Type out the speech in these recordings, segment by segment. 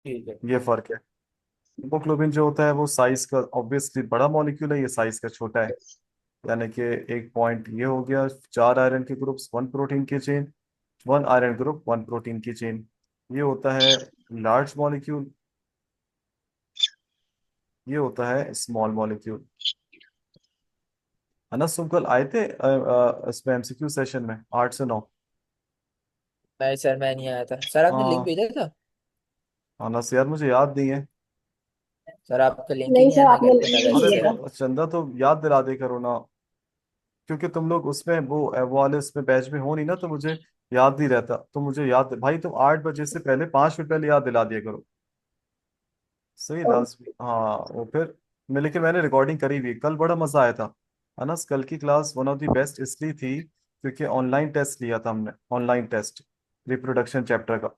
ठीक है। ये फर्क है। हीमोग्लोबिन जो होता है वो साइज का ऑब्वियसली बड़ा मॉलिक्यूल है, ये साइज का छोटा है। यानी कि एक पॉइंट ये हो गया, 4 आयरन के ग्रुप्स 1 प्रोटीन की चेन, 1 आयरन ग्रुप 1 प्रोटीन की चेन। ये होता है लार्ज मॉलिक्यूल, ये होता है स्मॉल मॉलिक्यूल। अनस तुम कल आए थे इसमें एमसीक्यू सेशन में 8 से 9? मैं सर, मैं नहीं आया था सर, आपने लिंक हाँ। भेजा था। अनस यार मुझे याद नहीं है। सर आपका लिंक ही नहीं नहीं आया, सर, मैं आपने घर पे था लिंक नहीं अरे वैसे भेजा ही। था। चंदा तो याद दिला दे करो ना, क्योंकि तुम लोग उसमें वो वाले उसमें बैच में हो नहीं ना, तो मुझे याद नहीं रहता। तो मुझे याद भाई, तुम 8 बजे से पहले 5 मिनट पहले याद दिला दिया करो। सही और लाजमी, हाँ। वो फिर मैं, लेकिन मैंने रिकॉर्डिंग करी हुई, कल बड़ा मजा आया था। अनस कल की class one of the best इसलिए थी क्योंकि ऑनलाइन टेस्ट लिया था हमने, ऑनलाइन टेस्ट रिप्रोडक्शन चैप्टर का।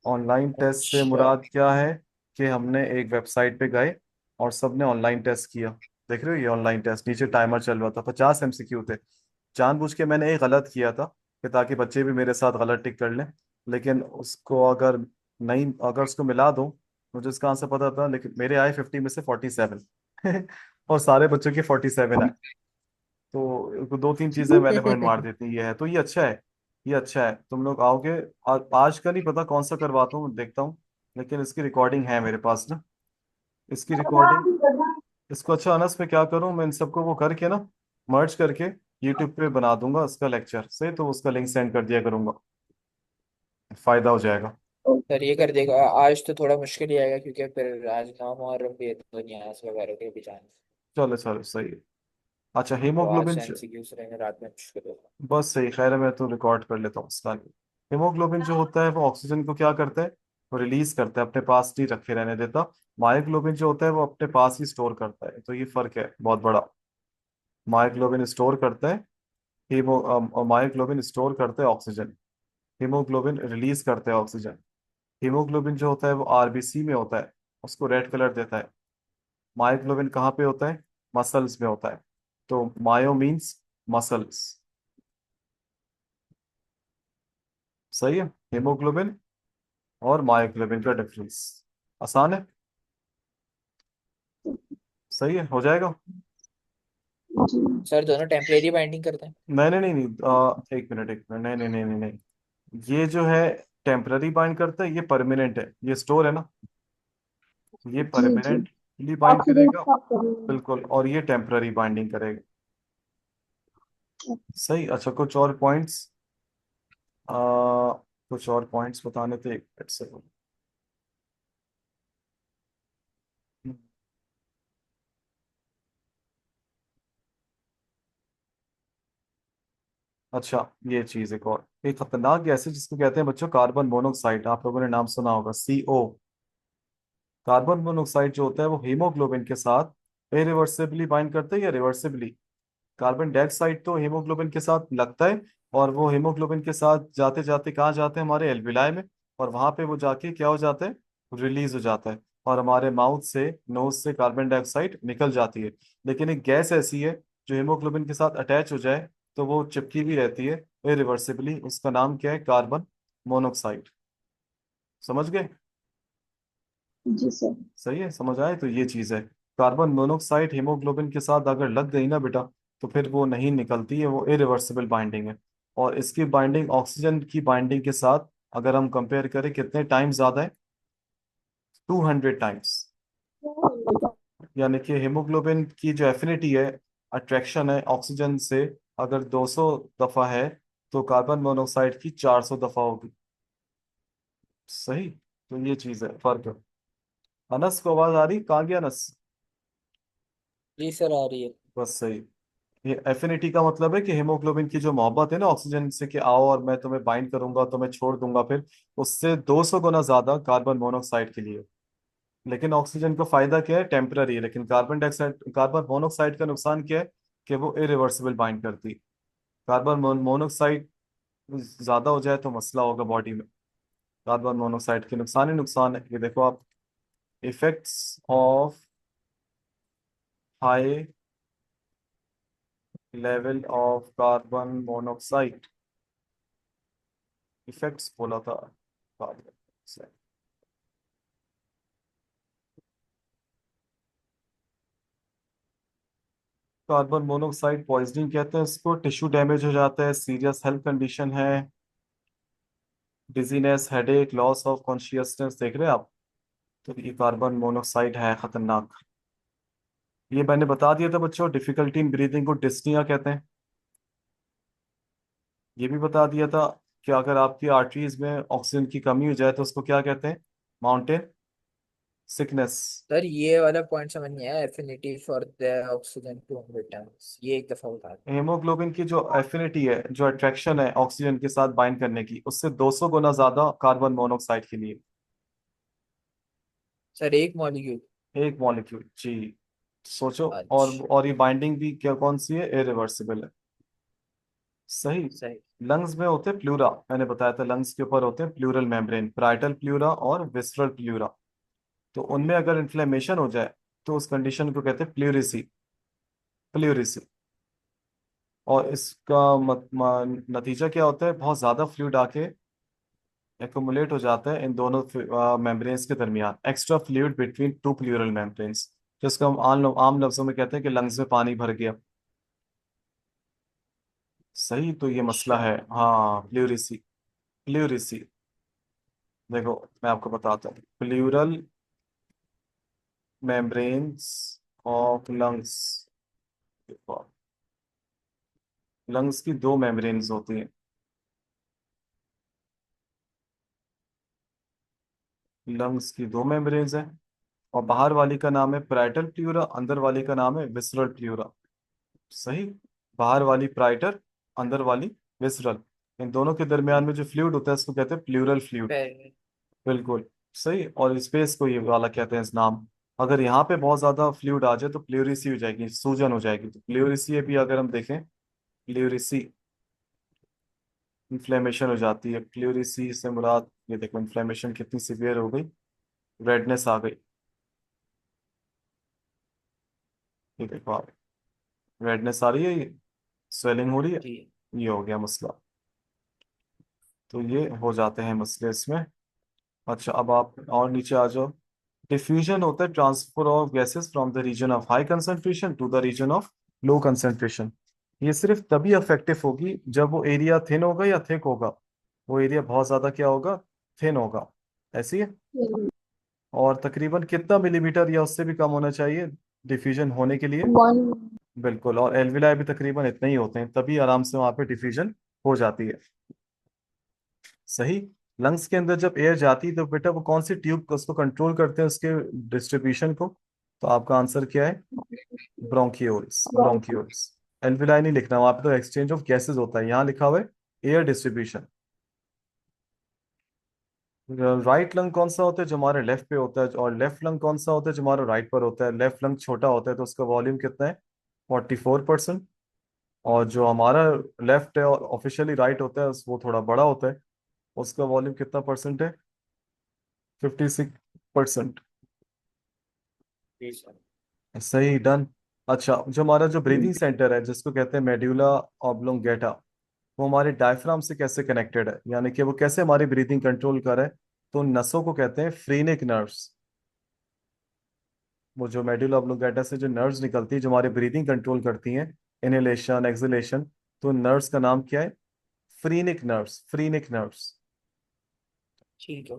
ऑनलाइन टेस्ट से अच्छा। मुराद क्या है कि हमने एक वेबसाइट पे गए और सबने ऑनलाइन टेस्ट किया। देख रहे हो, ये ऑनलाइन टेस्ट नीचे टाइमर चल रहा था, 50 एमसीक्यू थे। जानबूझ के मैंने एक गलत किया था कि ताकि बच्चे भी मेरे साथ गलत टिक कर लें। लेकिन उसको अगर नहीं, अगर उसको मिला दूं, मुझे उसका आंसर पता था, लेकिन मेरे आए 50 में से 47 और सारे बच्चों के 47 आए। तो 2-3 चीजें मैंने भंड मार देती, ये है तो ये अच्छा है। ये अच्छा है, तुम लोग आओगे। आज का नहीं पता कौन सा करवाता हूँ, देखता हूँ। लेकिन इसकी रिकॉर्डिंग है मेरे पास ना, इसकी रिकॉर्डिंग। इसको अच्छा अनस में क्या करूँ, मैं इन सबको वो करके ना, मर्ज करके यूट्यूब पे बना दूंगा उसका लेक्चर से, तो उसका लिंक सेंड कर दिया करूंगा, फायदा हो जाएगा। सर ये कर देगा, आज तो थोड़ा मुश्किल ही आएगा क्योंकि फिर आज नाम और भी है तो न्यास वगैरह के भी जाने। चलो चलो सही है। अच्छा तो आज हीमोग्लोबिन, से एमसीक्यूज रहेंगे, रात में मुश्किल होगा। बस सही, खैर है, मैं तो रिकॉर्ड कर लेता हूँ उसका। हीमोग्लोबिन जो होता है वो ऑक्सीजन को क्या करता है, वो रिलीज करता है, अपने पास नहीं रखे रहने देता। मायोग्लोबिन जो होता है वो अपने पास ही स्टोर करता है, तो ये फर्क है बहुत बड़ा। मायोग्लोबिन स्टोर करता है, मायोग्लोबिन स्टोर करता है ऑक्सीजन, हीमोग्लोबिन रिलीज करता है ऑक्सीजन। हीमोग्लोबिन जो होता है वो आरबीसी में होता है, उसको रेड कलर देता है। मायोग्लोबिन कहाँ पे होता है, मसल्स में होता है। तो मायो मीन्स मसल्स। सही है, हीमोग्लोबिन और मायोग्लोबिन का डिफरेंस आसान है। सही है, हो जाएगा। जी। सर दोनों टेम्परेरी बाइंडिंग करते हैं। नहीं नहीं नहीं नहीं, एक मिनट एक मिनट, नहीं नहीं नहीं नहीं नहीं, ये जो है टेम्पररी बाइंड करता है, ये परमानेंट है, ये स्टोर है ना, ये जी जी। परमानेंटली बाइंड ऑक्सीजन करेगा। स्टॉप कर रही हूँ। बिल्कुल, और ये टेम्पररी बाइंडिंग करेगा। सही। अच्छा कुछ और पॉइंट्स, कुछ और पॉइंट्स बताने थे, एक मिनट से। अच्छा, ये चीज एक और, एक खतरनाक गैस है जिसको कहते हैं बच्चों कार्बन मोनोऑक्साइड, आप लोगों ने नाम सुना होगा, CO। कार्बन मोनोऑक्साइड जो होता है वो हीमोग्लोबिन के साथ इरिवर्सिबली बाइंड करता है या रिवर्सिबली। कार्बन डाइऑक्साइड तो हीमोग्लोबिन के साथ लगता है, और वो हीमोग्लोबिन के साथ जाते जाते कहाँ जाते हैं, हमारे एल्विलाई में। और वहां पे वो जाके क्या हो जाता है, रिलीज हो जाता है, और हमारे माउथ से, नोज से कार्बन डाइऑक्साइड निकल जाती है। लेकिन एक गैस ऐसी है जो हीमोग्लोबिन के साथ अटैच हो जाए तो वो चिपकी भी रहती है इरिवर्सिबली, उसका नाम क्या है, कार्बन मोनोऑक्साइड। समझ गए? जी सर। सही है, समझ आए, तो ये चीज है। कार्बन मोनोऑक्साइड हीमोग्लोबिन के साथ अगर लग गई ना बेटा, तो फिर वो नहीं निकलती है, वो इरिवर्सिबल बाइंडिंग है। और इसकी बाइंडिंग ऑक्सीजन की बाइंडिंग के साथ अगर हम कंपेयर करें, कितने टाइम ज्यादा है, 200 टाइम्स। यानी कि हीमोग्लोबिन की जो एफिनिटी है, अट्रैक्शन है ऑक्सीजन से, अगर 200 दफा है, तो कार्बन मोनोऑक्साइड की 400 दफा होगी। सही, तो ये चीज है, फर्क है। अनस को आवाज आ रही, कहाँ गया अनस? जी सर, आ रही है। बस सही। ये एफिनिटी का मतलब है कि हीमोग्लोबिन की जो मोहब्बत है ना ऑक्सीजन से, कि आओ और मैं तुम्हें बाइंड करूंगा तो मैं छोड़ दूंगा फिर, उससे 200 गुना ज्यादा कार्बन मोनोऑक्साइड के लिए। लेकिन ऑक्सीजन का फायदा क्या है, टेम्पररी है। लेकिन कार्बन डाइऑक्साइड, कार्बन मोनोऑक्साइड का नुकसान क्या है, कि वो इरिवर्सिबल बाइंड करती है। कार्बन मोनोऑक्साइड ज्यादा हो जाए तो मसला होगा बॉडी में। कार्बन मोनोऑक्साइड के नुकसान ही नुकसान है, ये देखो आप। Effects of high level of carbon monoxide, effects बोला था कार्बन से। कार्बन मोनोऑक्साइड पॉइजनिंग कहते हैं इसको। टिश्यू डैमेज हो जाता है, सीरियस हेल्थ कंडीशन है, dizziness, headache, loss of consciousness, देख रहे हैं आप। तो ये कार्बन मोनोऑक्साइड है खतरनाक। ये मैंने बता दिया था बच्चों, डिफिकल्टी इन ब्रीदिंग को डिस्निया कहते हैं। ये भी बता दिया था कि अगर आपकी आर्टरीज में ऑक्सीजन की कमी हो जाए तो उसको क्या कहते हैं, माउंटेन सिकनेस। सर ये वाला पॉइंट समझ नहीं आया, affinity for the oxygen 200 times, ये एक दफा बता दो। हेमोग्लोबिन की जो एफिनिटी है, जो अट्रैक्शन है ऑक्सीजन के साथ बाइंड करने की, उससे 200 गुना ज्यादा कार्बन मोनोऑक्साइड के लिए। सर एक मॉलिक्यूल। एक मॉलिक्यूल जी। सोचो। अच्छा। और ये बाइंडिंग भी क्या कौन सी है, इरिवर्सिबल है। सही। सही। लंग्स में होते हैं प्लूरा, मैंने बताया था लंग्स के ऊपर होते हैं प्लूरल मेम्ब्रेन, प्राइटल प्लूरा और विस्ट्रल प्लूरा। तो उनमें अगर इन्फ्लेमेशन हो जाए तो उस कंडीशन को कहते हैं प्लूरिसी। प्लूरिसी। और इसका नतीजा क्या होता है, बहुत ज्यादा फ्लूइड आके एक्युमुलेट हो जाता है इन दोनों मेम्ब्रेन्स के दरमियान, extra fluid between two pleural membranes, जिसको हम आम लफ्जों में कहते हैं कि लंग्स में पानी भर गया। सही। तो ये मसला अच्छा। है, हाँ, प्लूरिसी। प्लूरिसी। देखो मैं आपको बताता हूँ, pleural membranes of lungs. Lungs की दो मेम्ब्रेन्स होती हैं। लंग्स की दो मेम्ब्रेन्स हैं, और बाहर वाली का नाम है पैराइटल प्लूरा, अंदर वाली का नाम है विसरल प्लूरा। सही। बाहर वाली प्राइटर, अंदर वाली विसरल। इन दोनों के दरमियान में जो फ्लूइड होता है उसको कहते हैं प्लूरल फ्लूइड। फिर बिल्कुल सही। और स्पेस को ये वाला कहते हैं इस नाम। अगर यहाँ पे बहुत ज्यादा फ्लूइड आ जाए तो प्लूरिसी हो जाएगी, सूजन हो जाएगी। तो प्लूरिसी भी अगर हम देखें, प्लूरिसी, इन्फ्लेमेशन हो जाती है। प्लूरिसी से मुराद, ये देखो इन्फ्लेमेशन कितनी सीवियर हो गई, रेडनेस आ गई। ये देखो आप, रेडनेस आ रही है, ये स्वेलिंग हो रही है। जी। ये हो गया मसला। तो ये हो जाते हैं मसले इसमें। अच्छा, अब आप और नीचे आ जाओ। डिफ्यूजन होता है transfer of gases from the region of high concentration to the region of low concentration. ये सिर्फ तभी इफेक्टिव होगी जब वो एरिया थिन होगा या थिक होगा। वो एरिया बहुत ज्यादा क्या होगा, थिन होगा। ऐसी है। हम्म, और तकरीबन कितना मिलीमीटर या उससे भी कम होना चाहिए डिफ्यूजन होने के लिए। 1। बिल्कुल। और एलविलाए भी तकरीबन इतने ही होते हैं, तभी आराम से वहां पे डिफ्यूजन हो जाती है। सही। लंग्स के अंदर जब एयर जाती है तो बेटा वो कौन सी ट्यूब उसको कंट्रोल करते हैं, उसके डिस्ट्रीब्यूशन को। तो आपका आंसर क्या है, ब्रोंकियोल्स। ब्रोंकियोल्स। एल्विलाई नहीं लिखना, वहां पे तो एक्सचेंज ऑफ गैसेस होता है, यहाँ लिखा हुआ है एयर डिस्ट्रीब्यूशन। राइट लंग कौन सा होता है, जो हमारे लेफ्ट पे होता है, और लेफ्ट लंग कौन सा होता है जो हमारे राइट पर होता है। लेफ्ट लंग छोटा होता है तो उसका वॉल्यूम कितना है, 44%। और जो हमारा लेफ्ट है और ऑफिशियली राइट होता है वो थोड़ा बड़ा होता है, उसका वॉल्यूम कितना परसेंट है, 56%। जी सर। सही, डन। अच्छा, जो हमारा जो ब्रीदिंग सेंटर है जिसको कहते हैं मेड्यूला ऑब्लोंगेटा, वो हमारे डायफ्राम से कैसे कनेक्टेड है, यानी कि वो कैसे हमारी ब्रीदिंग कंट्रोल कर रहा है। तो उन नसों को कहते हैं फ्रीनिक नर्व्स। वो जो मेड्यूला ऑब्लोंगेटा से जो नर्व्स निकलती है जो हमारी ब्रीदिंग कंट्रोल करती हैं, इनहेलेशन एक्सहेलेशन, तो नर्व्स का नाम क्या है, फ्रीनिक नर्व्स। फ्रीनिक नर्व्स। ठीक है।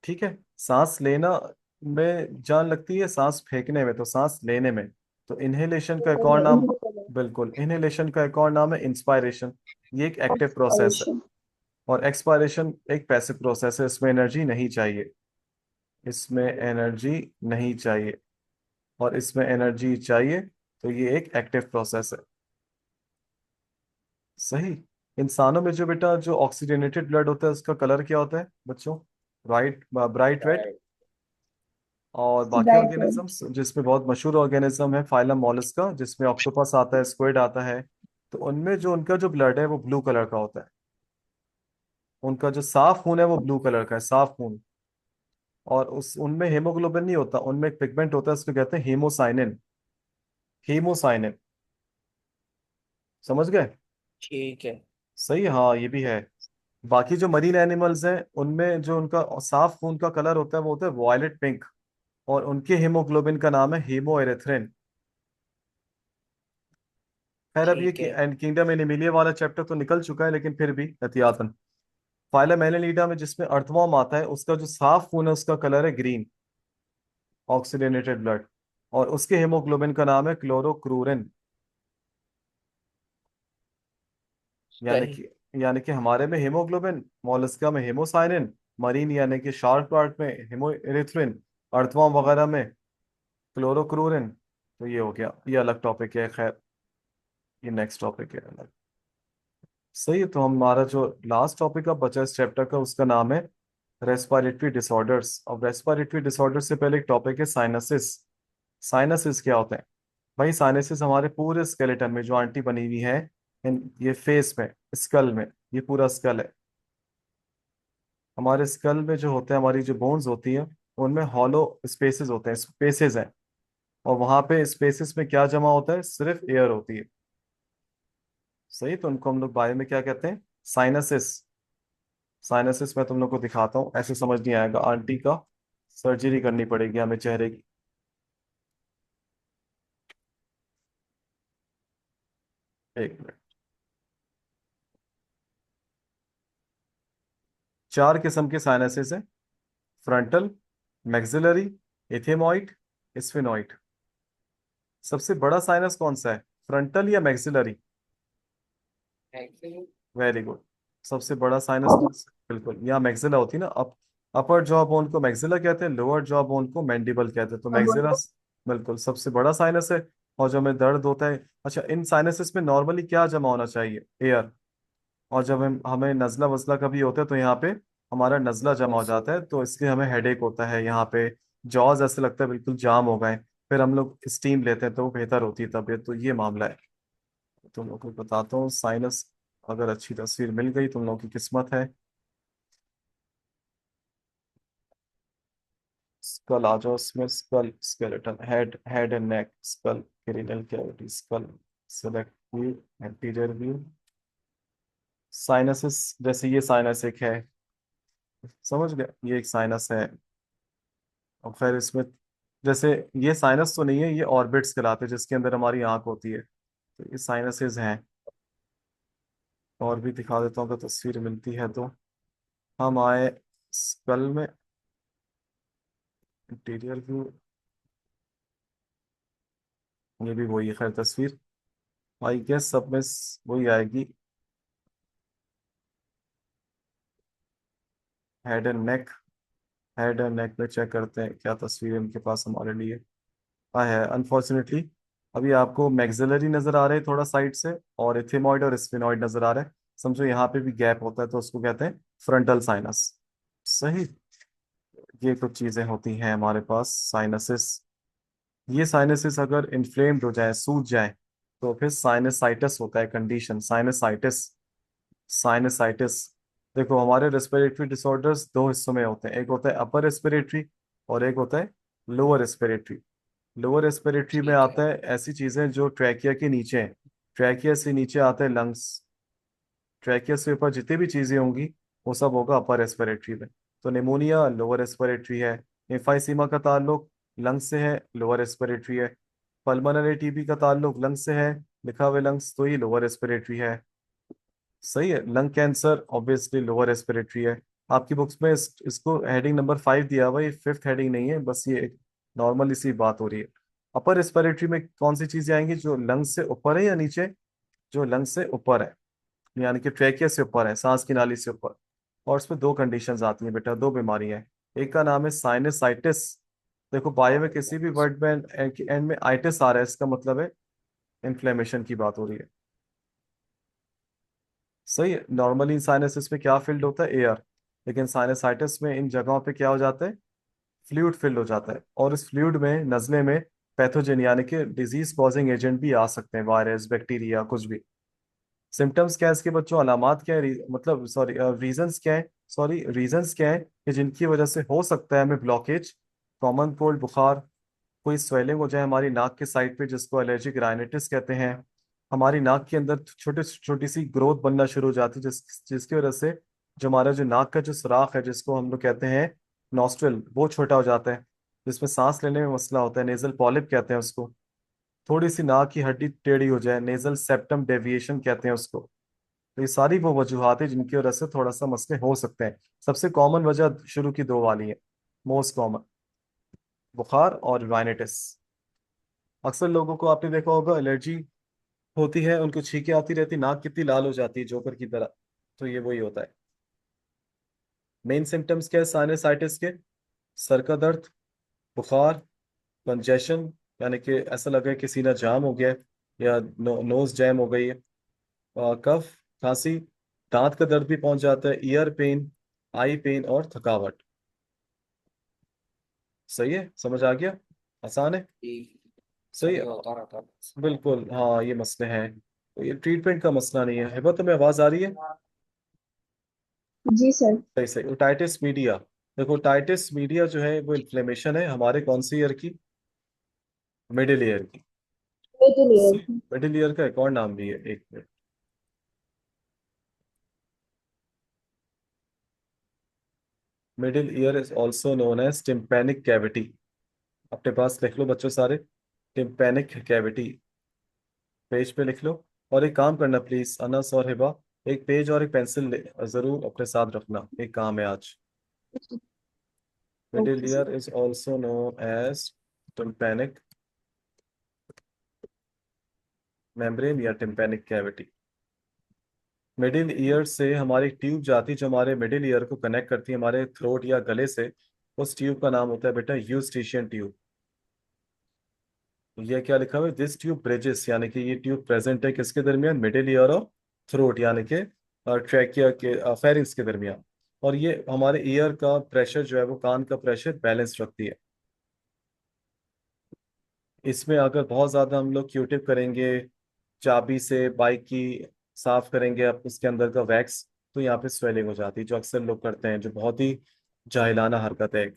ठीक है। सांस लेना में जान लगती है, सांस फेंकने में, तो सांस लेने में। तो इनहेलेशन का एक और नाम, बिल्कुल, इनहेलेशन का एक और नाम है इंस्पायरेशन। ये एक एक्टिव प्रोसेस है। एक्सपायरेशन। और एक्सपायरेशन एक पैसिव प्रोसेस है, इसमें एनर्जी नहीं चाहिए। इसमें एनर्जी नहीं चाहिए। और इसमें एनर्जी चाहिए, तो ये एक एक्टिव प्रोसेस है। सही। इंसानों में जो बेटा जो ऑक्सीजनेटेड ब्लड होता है उसका कलर क्या होता है बच्चों, राइट, ब्राइट रेड। और बाकी ब्राइट रेड। ऑर्गेनिजम्स जिसमें बहुत मशहूर ऑर्गेनिज्म है फाइलम मॉलस्का, जिसमें ऑक्टोपस आता है, स्क्विड आता है, तो उनमें जो उनका जो ब्लड है वो ब्लू कलर का होता है। उनका जो साफ खून है वो ब्लू कलर का है, साफ खून। और उस उनमें हेमोग्लोबिन नहीं होता, उनमें एक पिगमेंट होता है, उसको कहते हैं हीमोसाइनिन। हीमोसाइनिन। समझ गए। ठीक है। सही, हाँ ये भी है। बाकी जो मरीन एनिमल्स हैं उनमें जो उनका साफ खून का कलर होता है वो होता है वॉयलेट पिंक। और उनके हीमोग्लोबिन का नाम है हीमो एरिथ्रिन। खैर अब ये ठीक है। एंड किंगडम एनिमिलिया वाला चैप्टर तो निकल चुका है, लेकिन फिर भी एहतियातन। फाइलम एनालिडा में जिसमें अर्थवर्म आता है, उसका जो साफ खून है उसका कलर है ग्रीन, ऑक्सीडेटेड ब्लड। और उसके हेमोग्लोबिन का नाम है क्लोरोक्रूरिन। यानी सही। कि यानी कि हमारे में हीमोग्लोबिन, मोलस्का में हेमोसाइनिन, मरीन यानी कि शार्क प्लांट में हेमोइरिथ्रिन, अर्थवर्म वगैरह में क्लोरोक्रूरिन। तो ये हो गया, ये अलग टॉपिक है, खैर ये नेक्स्ट टॉपिक है अलग। सही है, तो हमारा जो लास्ट टॉपिक अब बचा इस चैप्टर का, उसका नाम है रेस्पिरेटरी डिसऑर्डर्स। अब रेस्पिरेटरी डिसऑर्डर से पहले एक टॉपिक है साइनसिस। साइनसिस क्या होता है? भाई साइनसिस हमारे पूरे स्केलेटन में जो आंटी बनी हुई है, ये फेस में, स्कल में, ये पूरा स्कल है। हमारे स्कल में जो होते हैं, हमारी जो बोन्स होती हैं, उनमें हॉलो स्पेसेस होते हैं, स्पेसेस हैं। और वहां पे स्पेसेस में क्या जमा होता है? सिर्फ एयर होती है। सही, तो उनको हम लोग बायो में क्या कहते हैं? साइनसिस। साइनसिस मैं तुम लोग को दिखाता हूँ, ऐसे समझ नहीं आएगा। आंटी का सर्जरी करनी पड़ेगी हमें चेहरे की। एक मिनट। 4 किस्म के साइनसिस हैं: फ्रंटल, मैक्सिलरी, एथेमॉइड, स्फिनॉइड। सबसे बड़ा साइनस कौन सा है, फ्रंटल या मैक्सिलरी? एक्चुअली। Very good. सबसे बड़ा साइनस कौन सा? बिल्कुल, यहाँ मैक्सिला होती है ना। अपर जॉ बोन को मैक्सिला कहते हैं, लोअर जॉ बोन को मैंडिबल कहते हैं, तो मैक्सिला बिल्कुल सबसे बड़ा साइनस है। और जो हमें दर्द होता है, अच्छा, इन साइनसेस में नॉर्मली क्या जमा होना चाहिए? एयर। और जब हमें नजला वजला कभी होता है, तो यहाँ पे हमारा नजला जमा हो जाता है, तो इसलिए हमें हेडेक होता है यहाँ पे। जॉज ऐसे लगता है बिल्कुल जाम हो गए। फिर हम लोग स्टीम लेते हैं तो वो बेहतर होती है तबीयत। तो ये मामला है। तुम लोग को बताता हूँ साइनस। अगर अच्छी तस्वीर मिल गई, तुम लोगों की किस्मत है। स्कल आ जाओ इसमें, skull, skeleton, head, head and neck, skull, cranial cavity, skull, select view, anterior view. Sinuses, जैसे ये साइनस एक है, समझ गए, ये एक साइनस है। और फिर इसमें, जैसे ये साइनस तो नहीं है, ये ऑर्बिट्स कहलाते हैं जिसके अंदर हमारी आंख होती है। तो ये साइनसेस हैं। और भी दिखा देता हूँ तो तस्वीर मिलती है तो। हम आए स्कल में, इंटीरियर व्यू। ये भी वही है, खैर तस्वीर आई गेस सब में वही आएगी। Head and neck. Head and नेक में चेक करते हैं क्या तस्वीर है इनके पास हमारे लिए। है अनफॉर्चुनेटली। अभी आपको मैक्सिलरी नजर आ रहे हैं थोड़ा साइड से, और इथेमॉइड और स्फिनॉइड नजर आ रहा है। समझो यहाँ पे भी गैप होता है, तो उसको कहते हैं फ्रंटल साइनस। सही। ये कुछ चीजें होती हैं हमारे पास साइनसिस। ये साइनसिस अगर इन्फ्लेम्ड हो जाए, सूज जाए, तो फिर साइनसाइटिस होता है कंडीशन, साइनसाइटिस। साइनसाइटिस। देखो, हमारे रेस्पिरेटरी डिसऑर्डर्स दो हिस्सों में होते हैं, एक होता है अपर रेस्पिरेटरी और एक होता है लोअर रेस्पिरेटरी। लोअर रेस्पिरेटरी में ठीक है। आता है ऐसी चीजें जो ट्रैकिया के नीचे हैं। ट्रैकिया से नीचे आते हैं लंग्स। ट्रैकिया से ऊपर जितनी भी चीजें होंगी, वो सब होगा अपर रेस्पिरेटरी में। तो निमोनिया लोअर रेस्पिरेटरी है। एम्फाइसीमा का ताल्लुक लंग्स से है, लोअर रेस्पिरेटरी है। पल्मोनरी टीबी का ताल्लुक लंग्स से है, लिखा हुआ लंग्स, तो ये लोअर रेस्पिरेटरी है। सही है। Lung cancer obviously lower respiratory है। आपकी बुक्स में इसको हेडिंग नंबर 5 दिया हुआ है, ये 5th हेडिंग नहीं है, बस ये एक नॉर्मल इसी बात हो रही है। अपर रेस्पिरेटरी में कौन सी चीजें आएंगी, जो लंग्स से ऊपर है या नीचे? जो लंग्स से ऊपर है, यानी कि ट्रैकिया से ऊपर है, सांस की नाली से ऊपर। और इसमें दो कंडीशंस आती हैं बेटा, दो बीमारियां हैं। एक का नाम है साइनसाइटिस। देखो, बायो में किसी भी वर्ड में एंड में आइटिस आ रहा है, इसका मतलब है इन्फ्लेमेशन की बात हो रही है। सही है। नॉर्मली साइनसिस में क्या फील्ड होता है? एयर। लेकिन साइनसाइटिस में इन जगहों पे क्या हो जाता है? फ्लूइड फिल्ड हो जाता है। और इस फ्लूइड में, नजले में, पैथोजन यानी कि डिजीज कॉजिंग एजेंट भी आ सकते हैं, वायरस, बैक्टीरिया, कुछ भी। सिम्टम्स क्या है इसके बच्चों, अलामात क्या है, मतलब सॉरी, रीजंस क्या है, सॉरी रीजंस क्या है कि जिनकी वजह से हो सकता है हमें ब्लॉकेज, कॉमन कोल्ड, बुखार, कोई स्वेलिंग हो जाए हमारी नाक के साइड पे, जिसको एलर्जिक राइनाइटिस कहते हैं। हमारी नाक के अंदर छोटे छोटी सी ग्रोथ बनना शुरू हो जाती है, जिसकी वजह से जो हमारा जो नाक का जो सुराख है, जिसको हम लोग कहते हैं नॉस्ट्रल, वो छोटा हो जाता है, जिसमें सांस लेने में मसला होता है, नेजल पॉलिप कहते हैं उसको। थोड़ी सी नाक की हड्डी टेढ़ी हो जाए, नेजल सेप्टम डेविएशन कहते हैं उसको। तो ये सारी वो वजूहत है जिनकी वजह से थोड़ा सा मसले हो सकते हैं। सबसे कॉमन वजह शुरू की दो वाली है, मोस्ट कॉमन, बुखार और राइनाइटिस। अक्सर लोगों को आपने देखा होगा एलर्जी होती है, उनको छींकें आती रहती, नाक कितनी लाल हो जाती है जोकर की तरह। तो ये वही होता है। मेन सिम्टम्स क्या है साइनसाइटिस के? सर का दर्द, बुखार, कंजेशन, यानी कि ऐसा लगे कि सीना जाम हो गया है, या नोज जैम हो गई है, कफ, खांसी, दांत का दर्द भी पहुंच जाता है, ईयर पेन, आई पेन और थकावट। सही है, समझ आ गया? आसान है। जी, सही सही है। होता रहता है। बिल्कुल हाँ, ये मसले हैं, तो ये ट्रीटमेंट का मसला नहीं है। हिबा, तुम्हें आवाज आ रही है? जी सर। सही सही। ओटाइटिस मीडिया, देखो ओटाइटिस मीडिया जो है वो इन्फ्लेमेशन है हमारे कौन सी ईयर की? मिडिल ईयर की। मिडिल ईयर की। मिडिल ईयर का एक और नाम भी है, एक minute. Middle ear is also known as tympanic cavity. अपने पास लिख लो बच्चों सारे, टिम्पैनिक कैविटी, पेज पे लिख लो। और एक काम करना प्लीज अनस और हिबा, एक पेज और एक पेंसिल जरूर अपने साथ रखना, एक काम है आज। Middle okay sir. Ear is also known as tympanic membrane या टिम्पैनिक कैविटी। मिडिल ईयर से हमारी ट्यूब जाती है जो हमारे मिडिल ईयर को कनेक्ट करती है हमारे थ्रोट या गले से। उस ट्यूब का नाम होता है बेटा यूस्टेशियन ट्यूब। ये क्या लिखा हुआ है? दिस ट्यूब ब्रिजेस, यानी कि ये ट्यूब प्रेजेंट है किसके दरमियान? मिडिल ईयर और थ्रोट, यानी कि ट्रैकिया के फेरिंग्स के दरमियान। और ये हमारे ईयर का प्रेशर जो है वो कान का प्रेशर बैलेंस रखती है। इसमें अगर बहुत ज्यादा हम लोग क्यूटिप करेंगे, चाबी से बाइक की साफ करेंगे अब उसके अंदर का वैक्स, तो यहाँ पे स्वेलिंग हो जाती है, जो अक्सर लोग करते हैं, जो बहुत ही जाहिलाना हरकत है।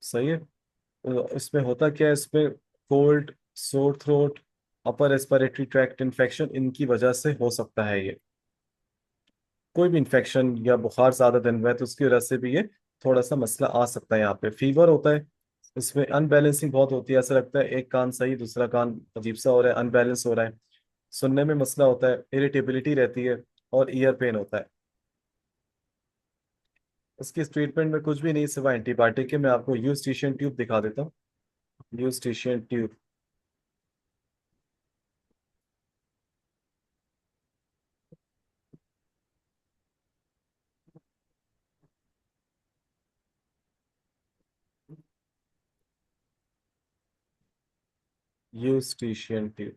सही है। तो इसमें होता क्या है, इसमें cold, sore throat, upper respiratory tract infection, इनकी वजह से हो सकता है ये। कोई भी इन्फेक्शन या बुखार ज्यादा दिन हुआ है तो उसकी वजह से भी ये थोड़ा सा मसला आ सकता है। यहाँ पे फीवर होता है, इसमें अनबैलेंसिंग बहुत होती है, ऐसा लगता है एक कान सही दूसरा कान अजीब सा हो रहा है, अनबैलेंस हो रहा है। सुनने में मसला होता है, इरिटेबिलिटी रहती है, और ईयर पेन होता है। इसकी ट्रीटमेंट में कुछ भी नहीं सिवाय एंटीबायोटिक के। मैं आपको यूस्टेशियन ट्यूब दिखा देता हूँ। Eustachian tube, Eustachian tube.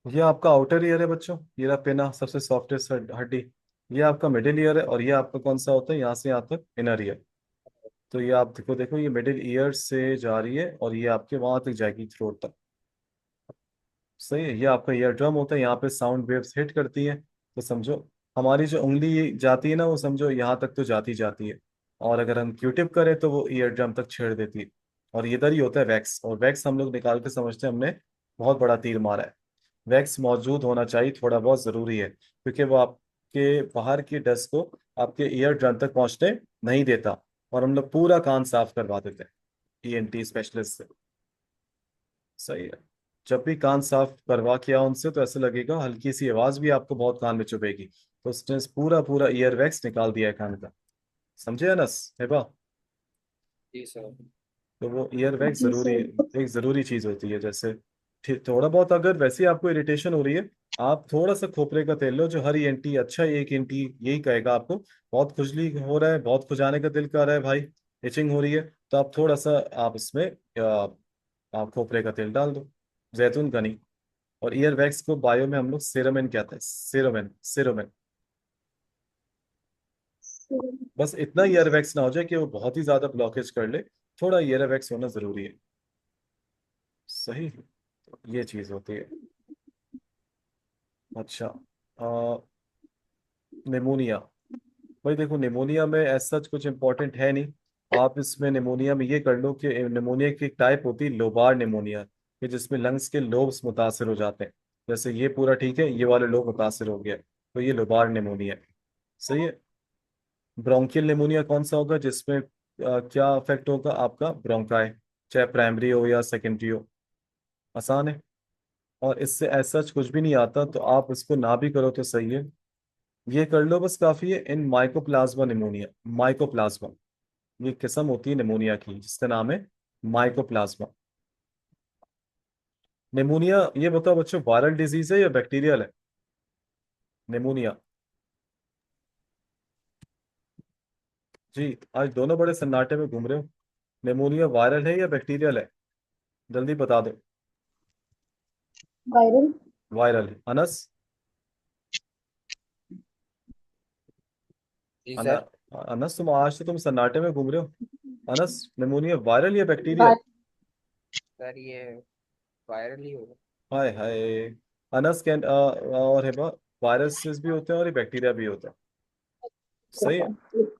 ये आपका आउटर ईयर है बच्चों, ये रहा पिना, सबसे सॉफ्टेस्ट हड्डी। ये आपका मिडिल ईयर है, और ये आपका कौन सा होता है यहाँ से यहाँ तक? Inner ear. तो ये आप देखो देखो, ये मिडिल ईयर से जा रही है और ये आपके वहां तक जाएगी, थ्रोट तक। सही है। ये आपका ईयर ड्रम होता है, यहाँ पे साउंड वेव्स हिट करती है। तो समझो हमारी जो उंगली जाती है ना, वो समझो यहाँ तक तो जाती जाती है। और अगर हम क्यूटिप करें तो वो ईयर ड्रम तक छेड़ देती है। और इधर ही होता है वैक्स, और वैक्स हम लोग निकाल के समझते हैं हमने बहुत बड़ा तीर मारा है। वैक्स मौजूद होना चाहिए, थोड़ा बहुत ज़रूरी है, क्योंकि वो आपके बाहर की डस्ट को आपके ईयर ड्रम तक पहुंचने नहीं देता। और हम लोग पूरा कान साफ करवा देते हैं ईएनटी स्पेशलिस्ट से। सही है। जब भी कान साफ करवा किया उनसे तो ऐसा लगेगा हल्की सी आवाज भी आपको बहुत कान में चुभेगी। तो उसने पूरा पूरा ईयर वैक्स निकाल दिया है कान का। समझे अनस, हेबा? जी सर। तो वो ईयर वैक्स जी जरूरी है, सर। एक जरूरी चीज होती है। जैसे थोड़ा बहुत अगर वैसे ही आपको इरिटेशन हो रही है, आप थोड़ा सा खोपरे का तेल लो, जो हर ईएनटी, अच्छा एक ईएनटी यही कहेगा आपको, बहुत खुजली हो रहा है, बहुत खुजाने का दिल कर रहा है भाई, इचिंग हो रही है, तो आप थोड़ा सा आप इसमें आप खोपरे का तेल डाल दो, जैतून का नहीं। और ईयर वैक्स को बायो में हम लोग सेरोमेन कहते हैं, सेरोमेन, सेरोमेन। बस इतना ईयर वैक्स ना हो जाए कि वो बहुत ही ज्यादा ब्लॉकेज कर ले, थोड़ा ईयर वैक्स होना जरूरी है। सही। तो ये चीज होती है। अच्छा, निमोनिया। भाई देखो, निमोनिया में ऐसा सच कुछ इंपॉर्टेंट है नहीं। आप इसमें निमोनिया में ये कर लो कि निमोनिया की एक टाइप होती है लोबार निमोनिया, कि जिसमें लंग्स के लोब्स मुतासर हो जाते हैं। जैसे ये पूरा ठीक है, ये वाले लोग मुतासिर हो गए, तो ये लोबार निमोनिया है। सही है। ब्रोंकियल निमोनिया कौन सा होगा, जिसमें क्या अफेक्ट होगा आपका ब्रोंकाई, चाहे प्राइमरी हो या सेकेंडरी हो। आसान है, और इससे ऐसा कुछ भी नहीं आता, तो आप इसको ना भी करो तो सही है। ये कर लो बस काफी है। इन माइकोप्लाज्मा निमोनिया, माइकोप्लाज्मा ये किस्म होती है निमोनिया की जिसका नाम है माइकोप्लाज्मा निमोनिया। ये बताओ बच्चों, वायरल डिजीज है या बैक्टीरियल है निमोनिया? जी, आज दोनों बड़े सन्नाटे में घूम रहे हो। निमोनिया वायरल है या बैक्टीरियल है? जल्दी बता दो। वायरल। वायरल है। अनस? जी अना सर। अनस, तुम आज तो तुम सन्नाटे में घूम रहे हो। अनस, निमोनिया वायरल या बैक्टीरियल? वायरल। सर ये वायरल ही होगा। हाय हाय। अनस कैन और है वायरसेस भी होते हैं और ये बैक्टीरिया भी होता है। सही है।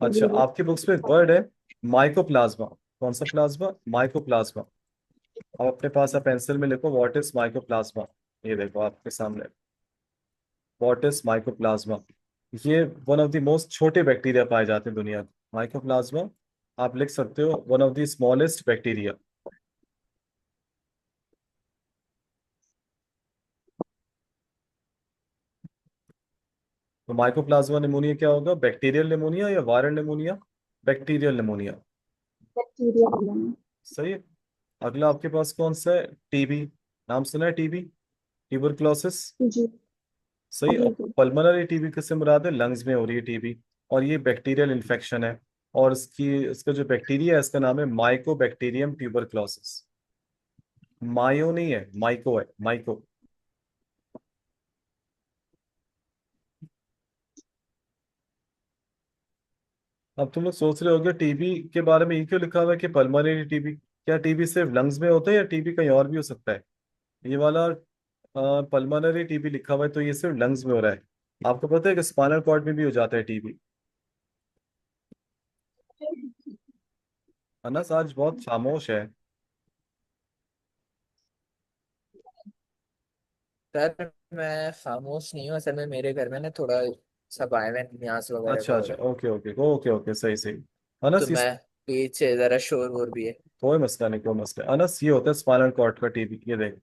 अच्छा, आपकी बुक्स में एक वर्ड है माइकोप्लाज्मा। कौन सा प्लाज्मा? माइकोप्लाज्मा। अब अपने पास आप पेंसिल में लिखो व्हाट इज माइकोप्लाज्मा। ये देखो आपके सामने, व्हाट इज माइकोप्लाज्मा। ये वन ऑफ द मोस्ट छोटे बैक्टीरिया पाए जाते हैं दुनिया में। माइकोप्लाज्मा आप लिख सकते हो one of the smallest bacteria. तो माइकोप्लाज्मा निमोनिया क्या होगा, बैक्टीरियल निमोनिया या viral pneumonia? Bacterial pneumonia. Bacteria बनाना। सही है। अगला आपके पास कौन सा है? टीबी। नाम सुना है टीबी? ट्यूबरक्लोसिस। जी सही। जी और जी। पल्मोनरी टीबी किससे मुराद है? लंग्स में हो रही है टीबी, और ये बैक्टीरियल इन्फेक्शन है। और इसका जो बैक्टीरिया है इसका नाम है माइकोबैक्टीरियम ट्यूबरक्लोसिस। मायो नहीं है, माइको है, माइको। अब तुम लोग सोच रहे होगे टीबी के बारे में ये क्यों लिखा हुआ है कि पल्मोनरी टीबी? क्या टीबी सिर्फ लंग्स में होता है या टीबी कहीं और भी हो सकता है? ये वाला पल्मोनरी टीबी लिखा हुआ है तो ये सिर्फ लंग्स में हो रहा है। आपको पता है कि स्पाइनल कॉर्ड में भी हो जाता है टीबी। अनस आज बहुत खामोश है। सर मैं खामोश नहीं हूँ, असल में मेरे घर में ना थोड़ा सब आए हुए हैं, न्यास वगैरह का अच्छा हो अच्छा, रहा है। ओके ओके ओके ओके, सही सही। तो अनस इस मैं पीछे जरा शोर वोर भी है। कोई मसला नहीं, कोई मसला नहीं। अनस ये होता है स्पाइनल कॉर्ड का टीबी, ये देख।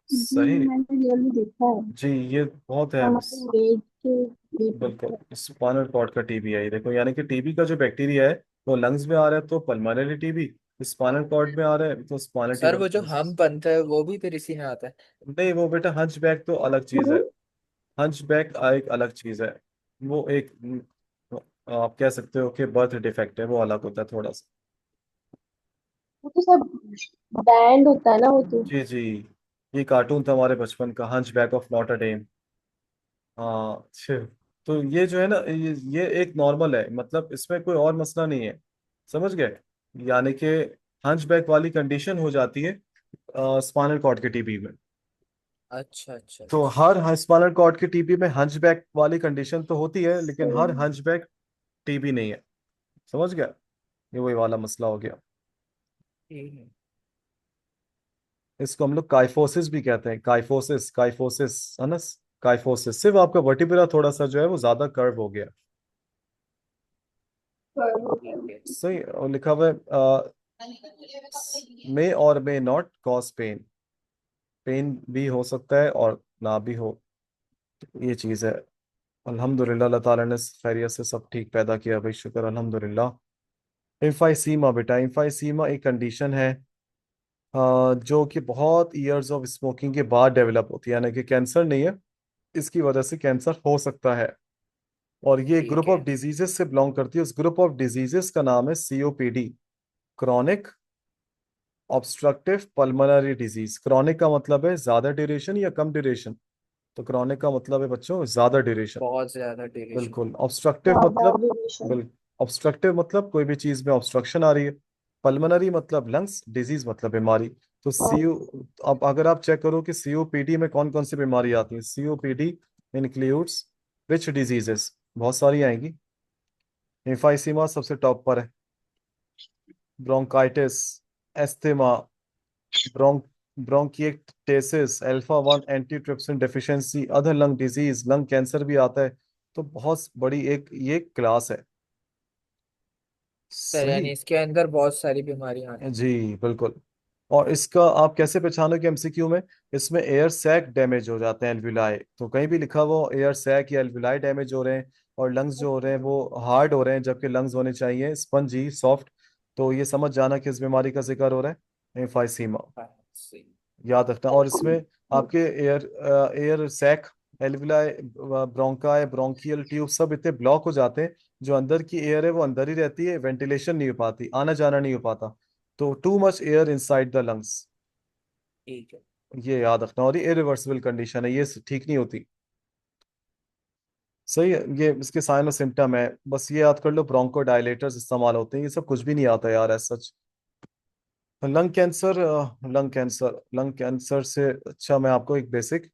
जी सही। मैंने रियल में देखा है। जी, ये बहुत है। हमारे वेट के वेट बिल्कुल, होता है। स्पाइनल कॉर्ड का टीबी है ये देखो, यानी कि टीबी का जो बैक्टीरिया है वो लंग्स में आ रहा है तो पल्मोनरी टीबी, स्पाइनल कॉर्ड में आ रहा है तो स्पाइनल सर वो जो ट्यूबरकुलोसिस। हम बनता है वो भी फिर इसी में आता है। नहीं वो बेटा, हंचबैक तो अलग चीज है। हम्म, हंचबैक एक अलग चीज है। वो एक आप कह सकते हो कि बर्थ डिफेक्ट है, वो अलग होता है थोड़ा सा। वो तो सब बैंड होता है ना वो तो। जी जी, ये कार्टून था हमारे बचपन का, हंचबैक ऑफ नॉटर डेम। हाँ अच्छा। तो ये जो है ना, ये एक नॉर्मल है, मतलब इसमें कोई और मसला नहीं है। समझ गए? यानी कि हंचबैक वाली कंडीशन हो जाती है स्पाइनल कॉर्ड के टीबी में। अच्छा अच्छा तो अच्छा। हर स्पाइनल कॉर्ड की टीबी में हंचबैक वाली कंडीशन तो होती है, लेकिन सही हर है। हंचबैक टीबी नहीं है। समझ गया? ये वही वाला मसला हो गया। ठीक है। इसको हम लोग काइफोसिस भी कहते हैं, काइफोसिस, काइफोसिस है ना। काइफोसिस सिर्फ आपका वर्टिब्रा थोड़ा सा जो है वो ज्यादा कर्व हो गया। हो गया। ठीक है। सही। और लिखा हुआ है मे और may not cause pain. Pain भी हो सकता है और ना भी हो, ये चीज है। अल्हम्दुलिल्लाह, अल्लाह ताला ने खैरियत से सब ठीक पैदा किया भाई, शुक्र अल्हम्दुलिल्लाह। इम्फाइसीमा बेटा, इम्फाइसीमा एक कंडीशन है जो कि बहुत ईयर्स ऑफ स्मोकिंग के बाद डेवलप होती है, यानी कि कैंसर नहीं है, इसकी वजह से कैंसर हो सकता है। और ये ठीक ग्रुप ऑफ है। डिजीजेस से बिलोंग करती है। उस ग्रुप ऑफ डिजीजेस का नाम है COPD, chronic obstructive pulmonary disease. Chronic का मतलब है ज्यादा ड्यूरेशन या कम ड्यूरेशन, तो क्रॉनिक का मतलब है बच्चों ज्यादा ड्यूरेशन। बहुत ज्यादा ड्यूरेशन। बिल्कुल। ऑब्स्ट्रक्टिव ज्यादा मतलब, ड्यूरेशन। बिल ऑब्स्ट्रक्टिव मतलब कोई भी चीज में ऑब्स्ट्रक्शन आ रही है। पल्मोनरी मतलब लंग्स, डिजीज मतलब बीमारी। तो सीओ, अब अगर आप चेक करो कि सीओपीडी में कौन कौन सी बीमारी आती है, सीओपीडी इंक्लूड्स विच डिजीजेस, बहुत सारी आएंगी। एम्फाइसीमा सबसे टॉप पर है। Bronchitis, asthma, bronchiectasis, alpha 1 antitrypsin deficiency, other lung disease, lung cancer भी आता है। तो बहुत बड़ी एक ये क्लास है। सर सही। यानी इसके अंदर बहुत सारी बीमारियां आती जी बिल्कुल। और इसका आप कैसे पहचानोगे एमसीक्यू में? इसमें एयर सैक डैमेज हो जाते हैं, एल्विलाई, तो कहीं भी लिखा हुआ एयर सैक या एल्विलाई डैमेज हो रहे हैं और लंग्स जो हो रहे हैं वो हार्ड हो रहे हैं, जबकि लंग्स होने चाहिए स्पंजी सॉफ्ट, तो ये समझ जाना कि इस बीमारी का जिक्र हो रहा है, एम्फाइसीमा। हाँ, सही। याद रखना। और इसमें आपके air air sac, alveoli, bronchi, bronchial tube सब इतने ब्लॉक हो जाते हैं, जो अंदर की एयर है वो अंदर ही रहती है, वेंटिलेशन नहीं हो पाती, आना जाना नहीं हो पाता। तो too much air inside the lungs, ठीक है। ये याद रखना। और ये इरिवर्सिबल कंडीशन है, ये ठीक नहीं होती। सही है। ये इसके साइन और सिम्टम है, बस ये याद कर लो, ब्रोंको डायलेटर्स इस्तेमाल होते हैं, ये सब कुछ भी नहीं आता यार as such. Lung cancer, lung cancer से अच्छा मैं आपको एक बेसिक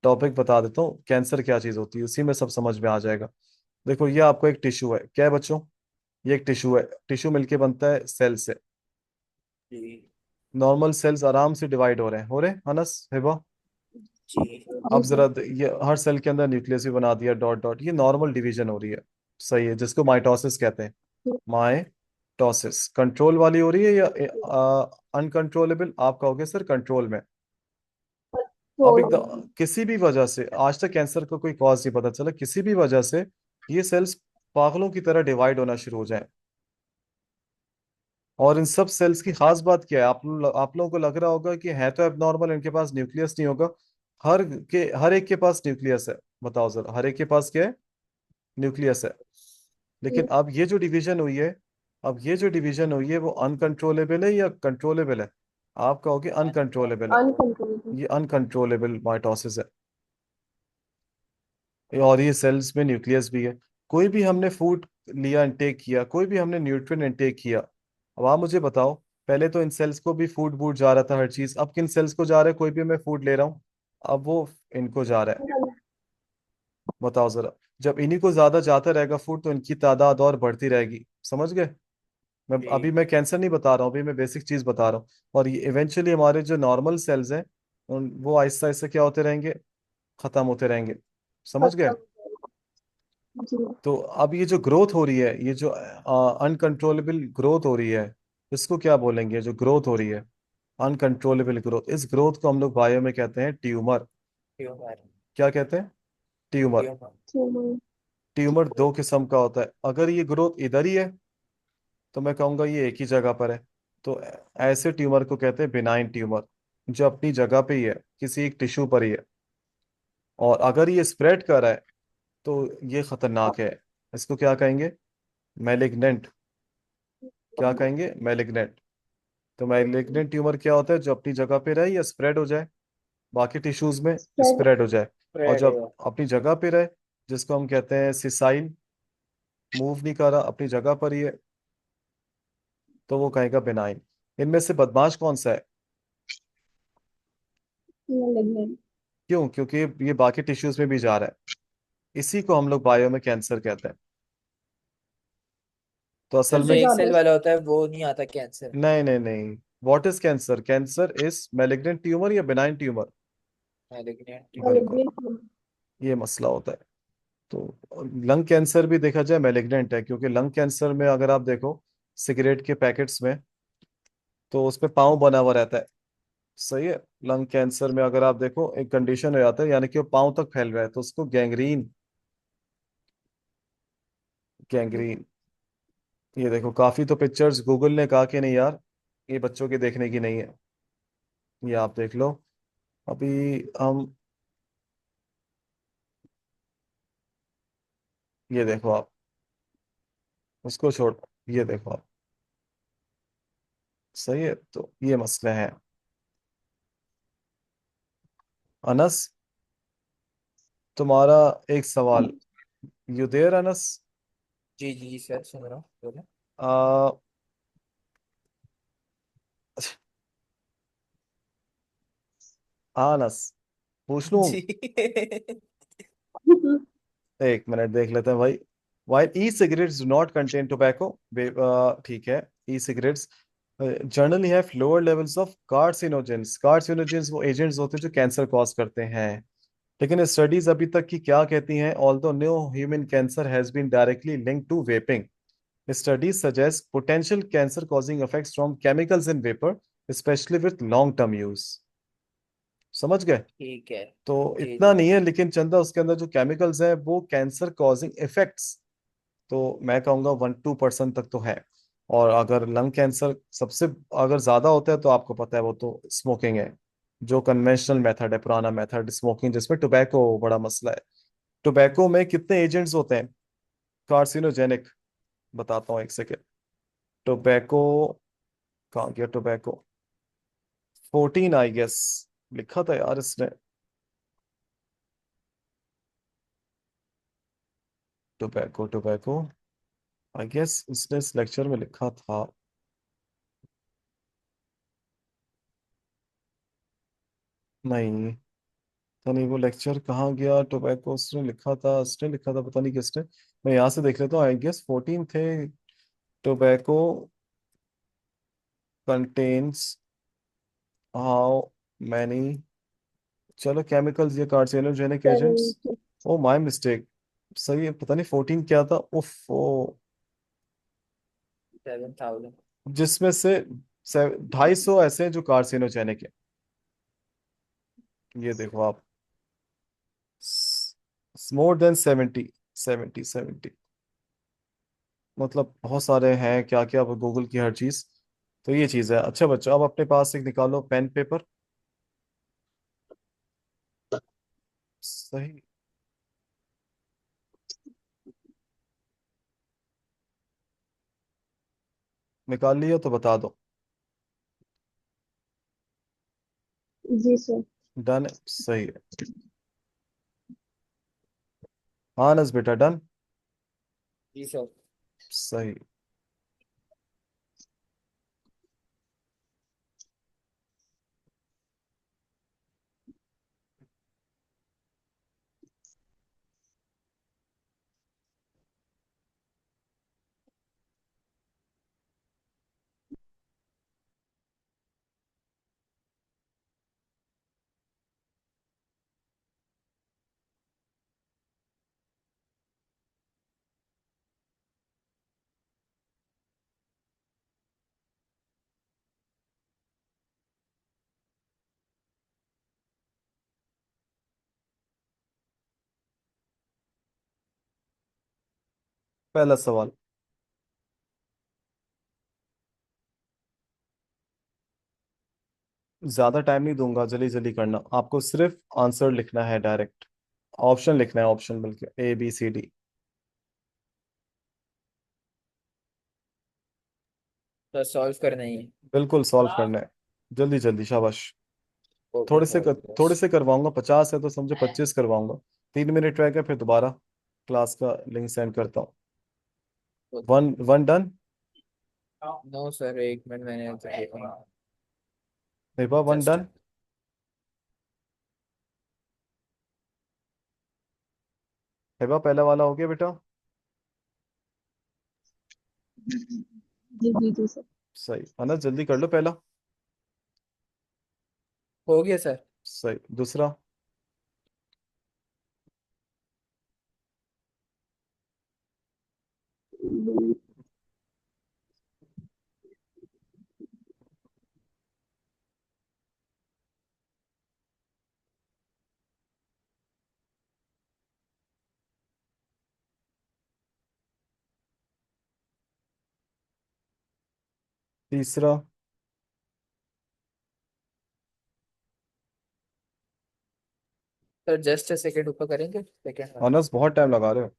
टॉपिक बता देता हूँ, कैंसर क्या चीज होती है, उसी में सब समझ में आ जाएगा। देखो ये आपको एक टिश्यू है, क्या है बच्चों? ये एक टिश्यू है, टिश्यू मिलके बनता है सेल से। जी। नॉर्मल सेल्स आराम से डिवाइड हो रहे हैं अनस हिबा। जी। जी अब सर। जरा ये हर सेल के अंदर न्यूक्लियस भी बना दिया, डॉट डॉट, ये नॉर्मल डिवीजन हो रही है। सही है, जिसको माइटोसिस कहते हैं। माइटोसिस कंट्रोल वाली हो रही है या अनकंट्रोलेबल? आप कहोगे सर कंट्रोल में। अब तो एकदम किसी भी वजह से, आज तक कैंसर का कोई कॉज नहीं पता चला, किसी भी वजह से ये सेल्स पागलों की तरह डिवाइड होना शुरू हो जाए। और इन सब सेल्स की खास बात क्या है? आप लोगों को लग रहा होगा कि है तो एबनॉर्मल, इनके पास न्यूक्लियस नहीं होगा। हर एक के पास न्यूक्लियस है। बताओ जरा, हर एक के पास क्या है? न्यूक्लियस है। लेकिन अब ये जो डिवीजन हुई है, अब ये जो डिवीजन हुई है वो अनकंट्रोलेबल है या कंट्रोलेबल है? आप कहोगे अनकंट्रोलेबल है। अनकंट्रोलेबल। ये अनकंट्रोलेबल माइटोसिस है। और ये सेल्स में न्यूक्लियस भी है। कोई भी हमने फूड लिया, इंटेक किया, कोई भी हमने न्यूट्रिएंट इंटेक किया, अब आप मुझे बताओ, पहले तो इन सेल्स को भी फूड वूड जा रहा था हर चीज, अब किन सेल्स को जा रहा है? कोई भी मैं फूड ले रहा हूँ, अब वो इनको जा रहा है। बताओ जरा। जब इन्हीं को ज्यादा जाता रहेगा फूड, तो इनकी तादाद और बढ़ती रहेगी, समझ गए? जी। मैं कैंसर नहीं बता रहा हूँ, अभी मैं बेसिक चीज बता रहा हूँ। और ये इवेंचुअली हमारे जो नॉर्मल सेल्स हैं, वो आहिस्ता आहिस्ता क्या होते रहेंगे? खत्म होते रहेंगे। समझ गए? खत्म। जी। तो अब ये जो ग्रोथ हो रही है, ये जो अनकंट्रोलेबल ग्रोथ हो रही है, इसको क्या बोलेंगे? जो ग्रोथ हो रही है, अनकंट्रोलेबल ग्रोथ, इस ग्रोथ को हम लोग बायो में कहते हैं ट्यूमर। ट्यूमर। क्या कहते हैं? ट्यूमर। ट्यूमर। ट्यूमर। ट्यूमर दो किस्म का होता है, अगर ये ग्रोथ इधर ही है तो मैं कहूंगा ये एक ही जगह पर है। तो ऐसे ट्यूमर को कहते हैं बिनाइन ट्यूमर, जो अपनी जगह पे ही है, किसी एक टिश्यू पर ही है। और अगर ये स्प्रेड कर रहा है तो ये खतरनाक है। इसको क्या कहेंगे? मैलिग्नेंट। क्या कहेंगे? मैलिग्नेंट। तो मैलिग्नेंट ट्यूमर क्या होता है? जो अपनी जगह पे रहे या स्प्रेड हो जाए, बाकी टिश्यूज में स्प्रेड। स्प्रेड हो जाए। और स्प्रेड जब हुआ। अपनी जगह पे रहे, जिसको हम कहते हैं सिसाइल, मूव नहीं कर रहा, अपनी जगह पर ही है, तो वो कहेगा बिनाइन। इनमें से बदमाश कौन सा है? मैलिग्नेंट। क्यों? क्योंकि ये बाकी टिश्यूज में भी जा रहा है। इसी को हम लोग बायो में कैंसर कहते हैं। तो सर असल जो में, एक ज्यादा। सेल वाला होता है वो नहीं आता कैंसर? नहीं नहीं नहीं, what is cancer? Cancer is malignant tumour या बिनाइन ट्यूमर। Malignant tumour. बिल्कुल, मैलिग्नेंट। ये मसला होता है। तो लंग कैंसर भी देखा जाए मैलिग्नेंट है, क्योंकि लंग कैंसर में अगर आप देखो सिगरेट के पैकेट्स में, तो उस पे पाँव बना हुआ रहता है। सही है। लंग कैंसर में अगर आप देखो एक कंडीशन हो जाता है, यानी कि वो पाँव तक फैल रहा है, तो उसको गैंग्रीन, गैंग्रीन। ये देखो, काफी तो पिक्चर्स गूगल ने कहा कि नहीं यार, ये बच्चों के देखने की नहीं है, ये आप देख लो। अभी हम, ये देखो आप, उसको छोड़, ये देखो आप। सही है, तो ये मसले हैं। अनस, तुम्हारा एक सवाल। You there Anas? जी जी जी सर, सुन रहा हूँ, बोलो। आ, हाँ अनस, पूछ लूं? जी। एक मिनट देख लेते हैं भाई। While e cigarettes do not contain tobacco, ठीक है, e cigarettes generally have lower levels of carcinogens. Carcinogens वो एजेंट्स होते हैं जो कैंसर कॉज करते हैं। लेकिन स्टडीज अभी तक की क्या कहती हैं? Although no human cancer has been directly linked to vaping, studies suggest potential cancer causing effects from chemicals in vapor, especially with long term use। समझ गए? ठीक है। तो जी इतना जी। नहीं है, लेकिन चंदा उसके अंदर जो केमिकल्स हैं वो कैंसर कॉजिंग इफेक्ट्स, तो मैं कहूंगा 1-2% तक तो है। और अगर लंग कैंसर सबसे अगर ज्यादा होता है तो आपको पता है वो तो स्मोकिंग है, जो कन्वेंशनल मेथड है, पुराना मेथड स्मोकिंग, जिसमें टोबैको बड़ा मसला है। टोबैको में कितने एजेंट्स होते हैं कार्सिनोजेनिक? बताता हूँ, एक सेकेंड। टोबैको, कहाँ गया टोबैको? 14 आई गेस, लिखा था यार इसने। टोबैको टोबैको, आई गेस इसने इस लेक्चर में लिखा था। नहीं, पता नहीं वो लेक्चर कहाँ गया। टोबैको उसने लिखा था, उसने लिखा था, पता नहीं किसने। मैं यहाँ से देख लेता हूँ, आई गेस 14 थे। टोबैको कंटेन्स हाउ मैनी, चलो केमिकल्स या carcinogenic agents. 70। Oh my mistake, सही है, पता नहीं 14 क्या था। उफ ओ, 7,000। जिसमें से 250 ऐसे हैं जो कार्सिनोजेनिक है। ये देखो आप, मोर देन 70, मतलब बहुत सारे हैं, क्या क्या गूगल की हर चीज। तो ये चीज है। अच्छा बच्चों, अब अपने पास एक निकालो पेन पेपर। सही, निकाल लिया तो बता दो। जी सर। डन है, सही है। हाँ नस बेटा, डन। जी सर। सही। पहला सवाल, ज्यादा टाइम नहीं दूंगा, जल्दी जल्दी करना, आपको सिर्फ आंसर लिखना है डायरेक्ट। ऑप्शन लिखना है, ऑप्शन बल्कि ABCD। सर सॉल्व करना ही है। बिल्कुल सॉल्व करना है, जल्दी जल्दी, शाबाश। ओके सर, थोड़े से करवाऊंगा, 50 है तो समझो 25 करवाऊंगा। 3 मिनट रहेगा, फिर दोबारा क्लास का लिंक सेंड करता हूँ। One one done. No sir, 1 minute मैंने तो देखा। Hiba one just. Done. Hiba पहला वाला हो गया बेटा। जी जी जी सर। सही, अनस जल्दी कर लो पहला। हो गया सर। सही, दूसरा। तीसरा। सर जस्ट सेकंड ऊपर करेंगे, सेकंड। अनस बहुत टाइम लगा रहे हो।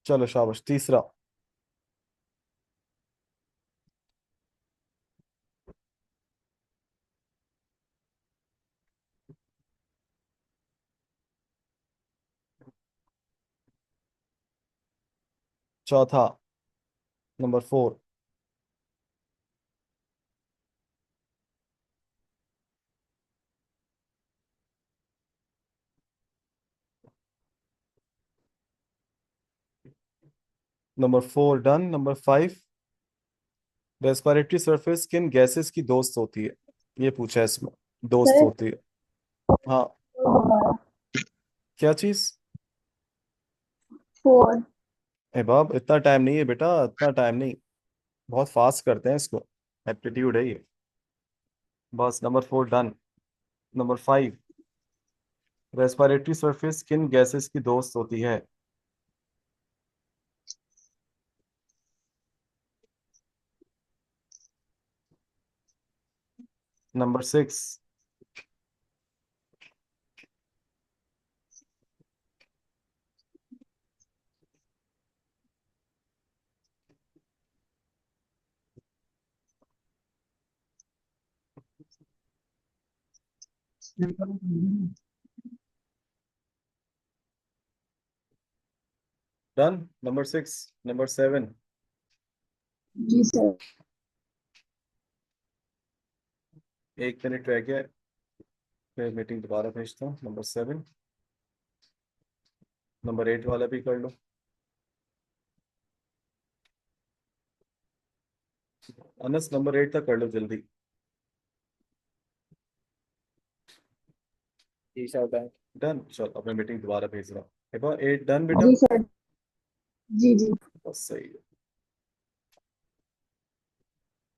चलो शाबाश, तीसरा। चौथा, number 4। Number 4 done. Number 5, respiratory surface किन गैसेस की दोस्त होती है? ये पूछा है इसमें, दोस्त सर होती है। हाँ, दोबारा। क्या चीज? 4। ए बाब, इतना टाइम नहीं है बेटा, इतना टाइम नहीं। बहुत फास्ट करते हैं इसको, एप्टीट्यूड है ये। बस number 4 done. Number 5, respiratory surface किन गैसेस की दोस्त होती है? Number 6, done. Number 6, number 7। जी सर। 1 मिनट रह गया, फिर मीटिंग दोबारा भेजता हूँ। नंबर 7, नंबर 8 वाला भी कर लो। अनस नंबर 8 तक कर लो जल्दी। जी सर डन। डन, चल अब मैं मीटिंग दोबारा भेज रहा हूँ। 8 डन बेटा। जी सर। जी जी। बस सही है।